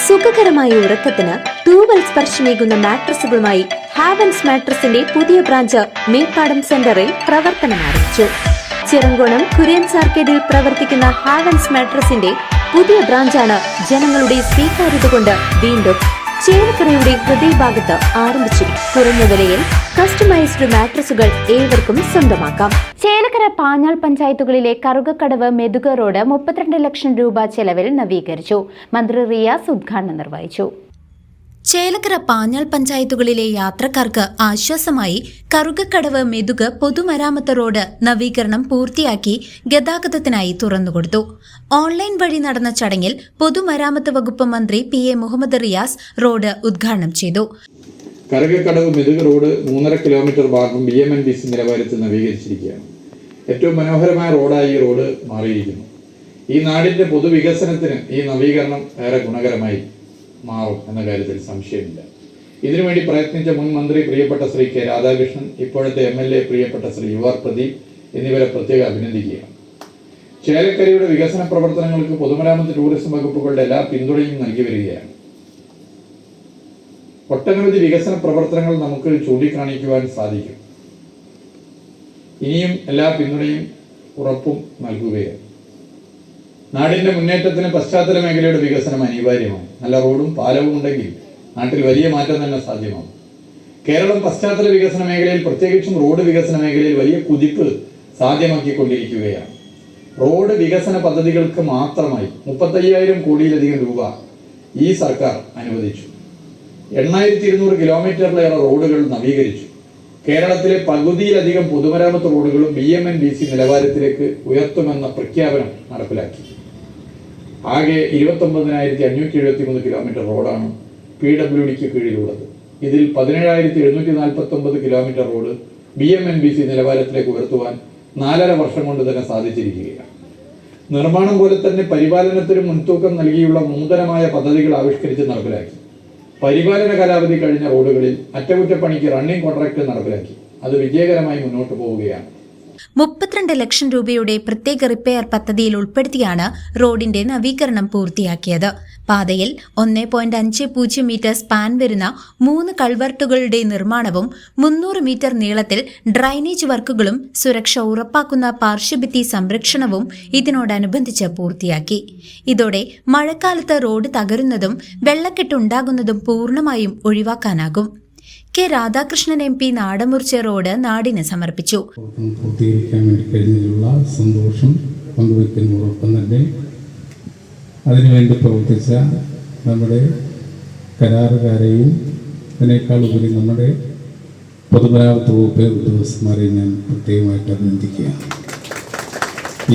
സുഖകരമായ ഉറക്കത്തിന് തൂവൽ സ്പർശമേകുന്ന മാട്രസുകളുമായി ഹാവൻസ് മാട്രസിന്റെ പുതിയ ബ്രാഞ്ച് മേപ്പാടം സെന്ററിൽ പ്രവർത്തനം ആരംഭിച്ചു. ചിറങ്കോണം കുര്യൻസ് ആർക്കേഡിൽ പ്രവർത്തിക്കുന്ന ഹാവൻസ് മാട്രസിന്റെ പുതിയ ബ്രാഞ്ചാണ് ജനങ്ങളുടെ സ്വീകാര്യത കൊണ്ട് വീണ്ടും ചേലക്കരയുടെ ഹൃദയഭാഗത്ത് ആരംഭിച്ചിരിക്കും. കുറഞ്ഞ വിലയിൽ കസ്റ്റമൈസ്ഡ് മാട്രസുകൾ ഏവർക്കും സ്വന്തമാക്കാം. ചേലക്കര പാഞ്ഞാൾ പഞ്ചായത്തുകളിലെ കറുകക്കടവ് മെതുക റോഡ് 32 ലക്ഷം രൂപ ചെലവിൽ നവീകരിച്ചു. മന്ത്രി റിയാസ് ഉദ്ഘാടനം നിർവഹിച്ചു. ചേലക്കര പാഞ്ഞാൾ പഞ്ചായത്തുകളിലെ യാത്രക്കാർക്ക് ആശ്വാസമായി കറുകക്കടവ് മെതുക പൊതുമരാമത്ത് റോഡ് നവീകരണം പൂർത്തിയാക്കി ഗതാഗതത്തിനായി തുറന്നുകൊടുത്തു. ഓൺലൈൻ വഴി നടന്ന ചടങ്ങിൽ പൊതുമരാമത്ത് വകുപ്പ് മന്ത്രി PA മുഹമ്മദ് റിയാസ് റോഡ് ഉദ്ഘാടനം ചെയ്തു. കറുകക്കടവ് മെതുക റോഡ് 3.5 കിലോമീറ്റർ ഭാഗം BMNBC നിലവാരത്തിൽ നവീകരിച്ചിരിക്കുകയാണ്. ഏറ്റവും മനോഹരമായ റോഡായി ഈ റോഡ് മാറിയിരിക്കുന്നു. ഈ നാടിന്റെ പൊതുവികസനത്തിന് ഈ നവീകരണം ഏറെ ഗുണകരമായി മാറും എന്ന കാര്യത്തിൽ സംശയമില്ല. ഇതിനുവേണ്ടി പ്രയത്നിച്ച മുൻ മന്ത്രി പ്രിയപ്പെട്ട ശ്രീ K. രാധാകൃഷ്ണൻ, ഇപ്പോഴത്തെ MLA പ്രിയപ്പെട്ട ശ്രീ UR പ്രദീപ് എന്നിവരെ പ്രത്യേകം അഭിനന്ദിക്കുകയാണ്. ചേലക്കരയുടെ വികസന പ്രവർത്തനങ്ങൾക്ക് പൊതുമരാമത്ത് ടൂറിസം വകുപ്പുകളുടെ എല്ലാ പിന്തുണയും നൽകി വരികയാണ്. ഒട്ടനവധി വികസന പ്രവർത്തനങ്ങൾ നമുക്ക് ചൂണ്ടിക്കാണിക്കുവാൻ സാധിക്കും. ഇനിയും എല്ലാ പിന്തുണയും ഉറപ്പും നൽകുകയാണ്. നാടിന്റെ മുന്നേറ്റത്തിന് പശ്ചാത്തല മേഖലയുടെ വികസനം അനിവാര്യമാണ്. നല്ല റോഡും പാലവും ഉണ്ടെങ്കിൽ നാട്ടിൽ വലിയ മാറ്റം തന്നെ സാധ്യമാകും. കേരളം പശ്ചാത്തല വികസന മേഖലയിൽ, പ്രത്യേകിച്ചും റോഡ് വികസന മേഖലയിൽ വലിയ കുതിപ്പ് സാധ്യമാക്കിക്കൊണ്ടിരിക്കുകയാണ്. റോഡ് വികസന പദ്ധതികൾക്ക് മാത്രമായി 35,000 കോടിയിലധികം രൂപ ഈ സർക്കാർ അനുവദിച്ചു. 8,200 കിലോമീറ്ററിലേറെ റോഡുകൾ നവീകരിച്ചു. കേരളത്തിലെ പകുതിയിലധികം പൊതുമരാമത്ത് റോഡുകളും BMNBC നിലവാരത്തിലേക്ക് ഉയർത്തുമെന്ന പ്രഖ്യാപനം നടപ്പിലാക്കി. ആകെ 29,573 കിലോമീറ്റർ റോഡാണ് PWDക്ക് കീഴിലുള്ളത്. ഇതിൽ 17,749 കിലോമീറ്റർ റോഡ് BMNBC നിലവാരത്തിലേക്ക് ഉയർത്തുവാൻ 4.5 വർഷം കൊണ്ട് തന്നെ സാധിച്ചിരിക്കുകയാണ്. നിർമ്മാണം പോലെ തന്നെ പരിപാലനത്തിന് മുൻതൂക്കം നൽകിയുള്ള നൂതനമായ പദ്ധതികൾ ആവിഷ്കരിച്ച് നടപ്പിലാക്കി. പരിപാലന കാലാവധി കഴിഞ്ഞ റോഡുകളിൽ അറ്റകുറ്റപ്പണിക്ക് റണ്ണിംഗ് കോൺട്രാക്ട് നടപ്പിലാക്കി. അത് വിജയകരമായി മുന്നോട്ട് പോവുകയാണ്. 32 ലക്ഷം രൂപയുടെ പ്രത്യേക റിപ്പയർ പദ്ധതിയിൽ ഉൾപ്പെടുത്തിയാണ് റോഡിന്റെ നവീകരണം പൂർത്തിയാക്കിയത്. പാതയിൽ 1.50 മീറ്റർ സ്പാൻ വരുന്ന 3 കൾവർട്ടുകളുടെ നിർമ്മാണവും 300 മീറ്റർ നീളത്തിൽ ഡ്രൈനേജ് വർക്കുകളും സുരക്ഷ ഉറപ്പാക്കുന്ന പാർശ്വഭിത്തി സംരക്ഷണവും ഇതിനോടനുബന്ധിച്ച് പൂർത്തിയാക്കി. ഇതോടെ മഴക്കാലത്ത് റോഡ് തകരുന്നതും വെള്ളക്കെട്ടുണ്ടാകുന്നതും പൂർണ്ണമായും ഒഴിവാക്കാനാകും. K. രാധാകൃഷ്ണൻ MP നാടമുറിച്ച റോഡ് നാടിന് സമർപ്പിച്ചു. പൂർത്തീകരിക്കാൻ വേണ്ടി കഴിഞ്ഞതിലുള്ള സന്തോഷം പങ്കുവയ്ക്കുന്നതോടൊപ്പം തന്നെ അതിനുവേണ്ടി പ്രവർത്തിച്ച നമ്മുടെ കരാറുകാരെയും അതിനേക്കാൾ ഉപരി നമ്മുടെ പൊതുമരാമത്ത് വകുപ്പ് ഉദ്യോഗസ്ഥന്മാരെയും ഞാൻ പ്രത്യേകമായിട്ട് അഭിനന്ദിക്കുകയാണ്.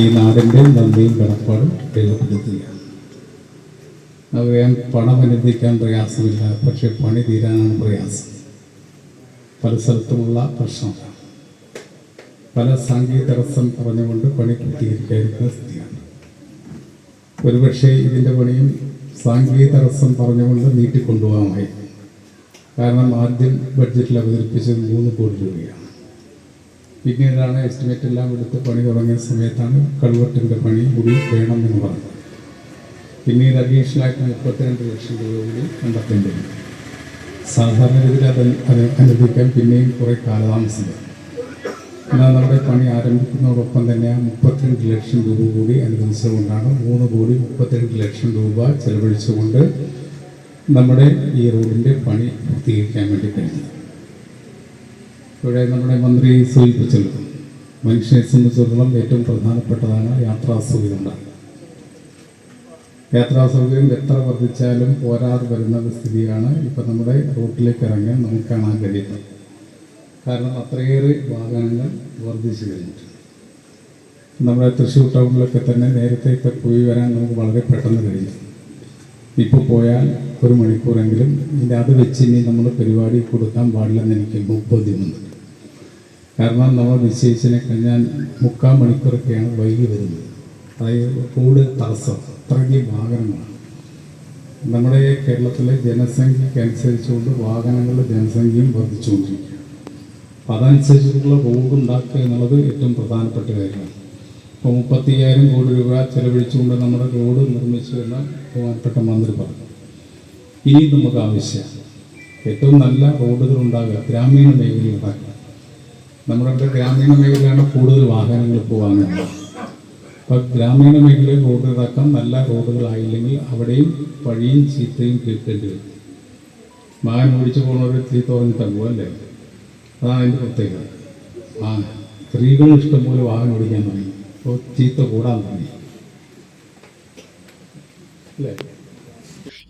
ഈ നാടിൻ്റെ നന്ദിയും കടപ്പാടും രേഖപ്പെടുത്തുകയാണ്. അറിയാൻ പണം അനുവദിക്കാൻ പ്രയാസമില്ല, പക്ഷേ പണി തീരാനാണ് പ്രയാസം. പല സ്ഥലത്തുമുള്ള പ്രശ്നമാണ്. പല സാങ്കേതിക തടസ്സം പറഞ്ഞുകൊണ്ട് പണി പൂർത്തീകരിക്കാതിരിക്കുന്ന സ്ഥിതിയാണ്. ഒരുപക്ഷെ ഇതിൻ്റെ പണിയും സാങ്കേതിക തടസ്സം പറഞ്ഞുകൊണ്ട് നീട്ടിക്കൊണ്ടുപോകാമായി. കാരണം ആദ്യം ബഡ്ജറ്റിൽ അവതരിപ്പിച്ചത് 3 കോടി രൂപയാണ്. പിന്നീടാണ് എസ്റ്റിമേറ്റ് എല്ലാം എടുത്ത് പണി തുടങ്ങിയ സമയത്താണ് കൾവർട്ടിൻ്റെ പണി കൂടി വേണമെന്ന് പറഞ്ഞത്. പിന്നീട് അഡീഷണലായിട്ട് 32 ലക്ഷം രൂപ കൂടി കണ്ടെത്തേണ്ടതുണ്ട്. സാധാരണ രീതിയിൽ അത് അനുവദിക്കാൻ പിന്നെയും കുറേ കാലതാമസം വരും. എന്നാൽ നമ്മുടെ പണി ആരംഭിക്കുന്നതോടൊപ്പം തന്നെ 32 ലക്ഷം രൂപ കൂടി അനുവദിച്ചുകൊണ്ടാണ് 3 കോടി 32 ലക്ഷം രൂപ ചെലവഴിച്ചുകൊണ്ട് നമ്മുടെ ഈ റോഡിൻ്റെ പണി പൂർത്തീകരിക്കാൻ വേണ്ടി കഴിഞ്ഞത്. ഇവിടെ നമ്മുടെ മന്ത്രി സൂചിപ്പിച്ചല്ലോ, മനുഷ്യനെ സംബന്ധിച്ചിടത്തോളം ഏറ്റവും പ്രധാനപ്പെട്ടതാണ് യാത്രാ സൗകര്യം. യാത്രാ സൗകര്യം എത്ര വർദ്ധിച്ചാലും പോരാതെ വരുന്ന സ്ഥിതിയാണ് ഇപ്പം നമ്മുടെ റോഡിലേക്ക് ഇറങ്ങാൻ നമുക്ക് കാണാൻ കഴിയുന്നത്. കാരണം അത്രയേറെ വാഹനങ്ങൾ വർദ്ധിച്ചു കഴിഞ്ഞിട്ടുണ്ട്. നമ്മുടെ തൃശ്ശൂർ ടൗണിലൊക്കെ തന്നെ നേരത്തെയൊക്കെ പോയി വരാൻ നമുക്ക് വളരെ പെട്ടെന്ന് കഴിയും. ഇപ്പോൾ പോയാൽ 1 മണിക്കൂറെങ്കിലും ഇതിൻ്റെ അത് വെച്ച് ഇനി നമ്മൾ പരിപാടി കൊടുക്കാൻ പാടില്ലെന്ന് എനിക്ക് ബോധ്യമുണ്ട്. കാരണം നമ്മൾ നിശ്ചയിച്ചതിനെ കഴിഞ്ഞാൽ 3/4 മണിക്കൂറൊക്കെയാണ് വൈകി വരുന്നത്. അതായത് റോഡ് തടസ്സം, അത്രയധികം വാഹനങ്ങളാണ്. നമ്മുടെ കേരളത്തിലെ ജനസംഖ്യക്കനുസരിച്ചുകൊണ്ട് വാഹനങ്ങളുടെ ജനസംഖ്യയും വർദ്ധിച്ചുകൊണ്ടിരിക്കുക. അപ്പം അതനുസരിച്ചിട്ടുള്ള റോഡ് ഉണ്ടാക്കുക എന്നുള്ളത് ഏറ്റവും പ്രധാനപ്പെട്ട കാര്യമാണ്. ഇപ്പോൾ 35,000 കോടി രൂപ ചെലവഴിച്ചുകൊണ്ട് നമ്മുടെ റോഡ് നിർമ്മിച്ചു എന്ന് ബഹുമാനപ്പെട്ട മന്ത്രി പറഞ്ഞു. ഇനി നമുക്ക് ആവശ്യമാണ് ഏറ്റവും നല്ല റോഡുകൾ ഉണ്ടാകുക ഗ്രാമീണ മേഖലയിൽ ഉണ്ടാക്കുക. നമ്മുടെ ഇവിടെ ഗ്രാമീണ മേഖലയിലാണ് കൂടുതൽ വാഹനങ്ങൾ പോകാനുള്ളത്. അപ്പോൾ ഗ്രാമീണ മേഖലയിൽ റോഡുകളടക്കം നല്ല റോഡുകളായില്ലെങ്കിൽ അവിടെയും പഴിയും ചീത്തയും കേൾക്കേണ്ടി വരും. വാഹനം ഓടിച്ചു പോകുന്നവർ ചീത്ത പറഞ്ഞിട്ടാണ് പോകുമല്ലേ? അതാണ് അതിൻ്റെ പ്രത്യേകത. സ്ത്രീകൾ ഇഷ്ടംപോലെ വാഹനം ഓടിക്കാൻ തുടങ്ങി, അപ്പോൾ ചീത്ത കൂടാൻ തുടങ്ങി അല്ലേ?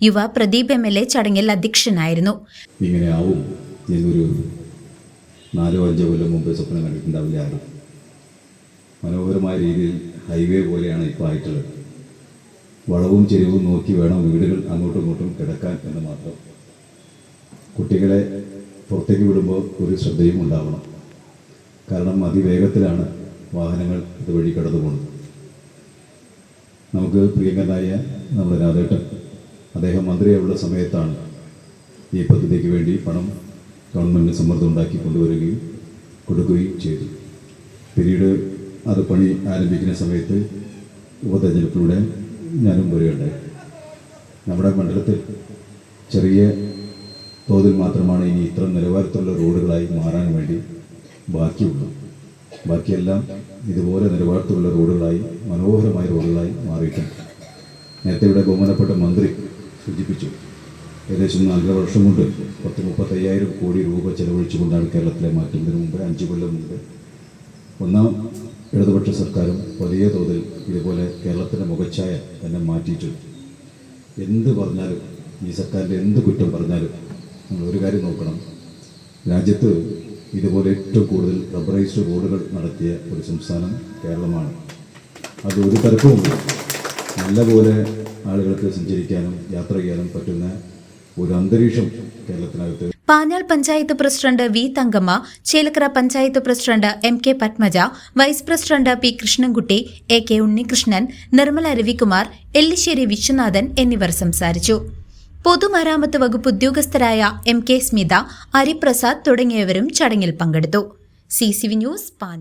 യുവ പ്രദീപ് MLA ചടങ്ങിൽ അധ്യക്ഷനായിരുന്നു. ഇങ്ങനെയാവും എന്നൊരു 4-5 കൊല്ലം മുമ്പ് സ്വപ്നം കണ്ടിട്ടുണ്ടാവില്ല ആരും. മനോഹരമായ രീതിയിൽ ഹൈവേ പോലെയാണ് ഇപ്പോൾ ആയിട്ടുള്ളത്. വളവും ചെരിവും നോക്കി വേണം വീടുകൾ അങ്ങോട്ടും ഇങ്ങോട്ടും കിടക്കാൻ എന്ന് മാത്രം. കുട്ടികളെ പുറത്തേക്ക് വിടുമ്പോൾ ഒരു ശ്രദ്ധയും ഉണ്ടാവണം. കാരണം അതിവേഗത്തിലാണ് വാഹനങ്ങൾ ഇതുവഴി കടന്നു പോകുന്നത്. നമുക്ക് പ്രിയങ്കരനായ നമ്മുടെ രാധേട്ടൻ, അദ്ദേഹം മന്ത്രിയായുള്ള സമയത്താണ് ഈ പദ്ധതിക്ക് വേണ്ടി പണം ഗവൺമെൻറ് സമ്മർദ്ദം ഉണ്ടാക്കി കൊണ്ടുവരികയും കൊടുക്കുകയും ചെയ്തു. പിന്നീട് അത് പണി ആരംഭിക്കുന്ന സമയത്ത് ഉപതെരഞ്ഞെടുപ്പിലൂടെ ഞാനും വരികയുണ്ടായി. നമ്മുടെ മണ്ഡലത്തിൽ ചെറിയ തോതിൽ മാത്രമാണ് ഇനി ഇത്ര നിലവാരത്തിലുള്ള റോഡുകളായി മാറാൻ വേണ്ടി ബാക്കിയുള്ളൂ. ബാക്കിയെല്ലാം ഇതുപോലെ നിലവാരത്തിലുള്ള റോഡുകളായി, മനോഹരമായ റോഡുകളായി മാറിയിട്ടുണ്ട്. നേരത്തെ ഇവിടെ ബഹുമാനപ്പെട്ട മന്ത്രി സൂചിപ്പിച്ചു, ഏകദേശം 4 വർഷം കൊണ്ട് 35,000 കോടി രൂപ ചെലവഴിച്ചുകൊണ്ടാണ് കേരളത്തിലെ മാറ്റം. ഇതിനു മുമ്പ് 5 കൊല്ലം മുമ്പ് ഒന്നാം ഇടതുപക്ഷ സർക്കാരും വലിയ തോതിൽ ഇതുപോലെ കേരളത്തിൻ്റെ മുഖച്ഛായ തന്നെ മാറ്റിയിട്ടുണ്ട്. എന്ത് പറഞ്ഞാലും, ഈ സർക്കാരിൻ്റെ എന്ത് കുറ്റം പറഞ്ഞാലും നമ്മൾ ഒരു കാര്യം നോക്കണം, രാജ്യത്ത് ഇതുപോലെ ഏറ്റവും കൂടുതൽ റബ്ബറൈസ്ഡ് റോഡുകൾ നടത്തിയ ഒരു സംസ്ഥാനം കേരളമാണ്. അത് ഒരു തർക്കവുമില്ല. നല്ലപോലെ ആളുകൾക്ക് സഞ്ചരിക്കാനും യാത്ര ചെയ്യാനും പറ്റുന്ന ഒരു അന്തരീക്ഷം കേരളത്തിനകത്ത്. Panjal panchayat president V Thankamma, Chelakkara panchayat president MK Padmaja, vice president P Krishnankutty, AK Unnikrishnan, Nirmala Ravikumar, Ellissery Viswanathan എന്നിവർ സംസാരിച്ചു. പൊതുമരാമത്ത് വകുപ്പ് ഉദ്യോഗസ്ഥരായ MK സ്മിത, ഹരിപ്രസാദ് തുടങ്ങിയവരും ചടങ്ങിൽ പങ്കെടുത്തു. CCV news Panjal.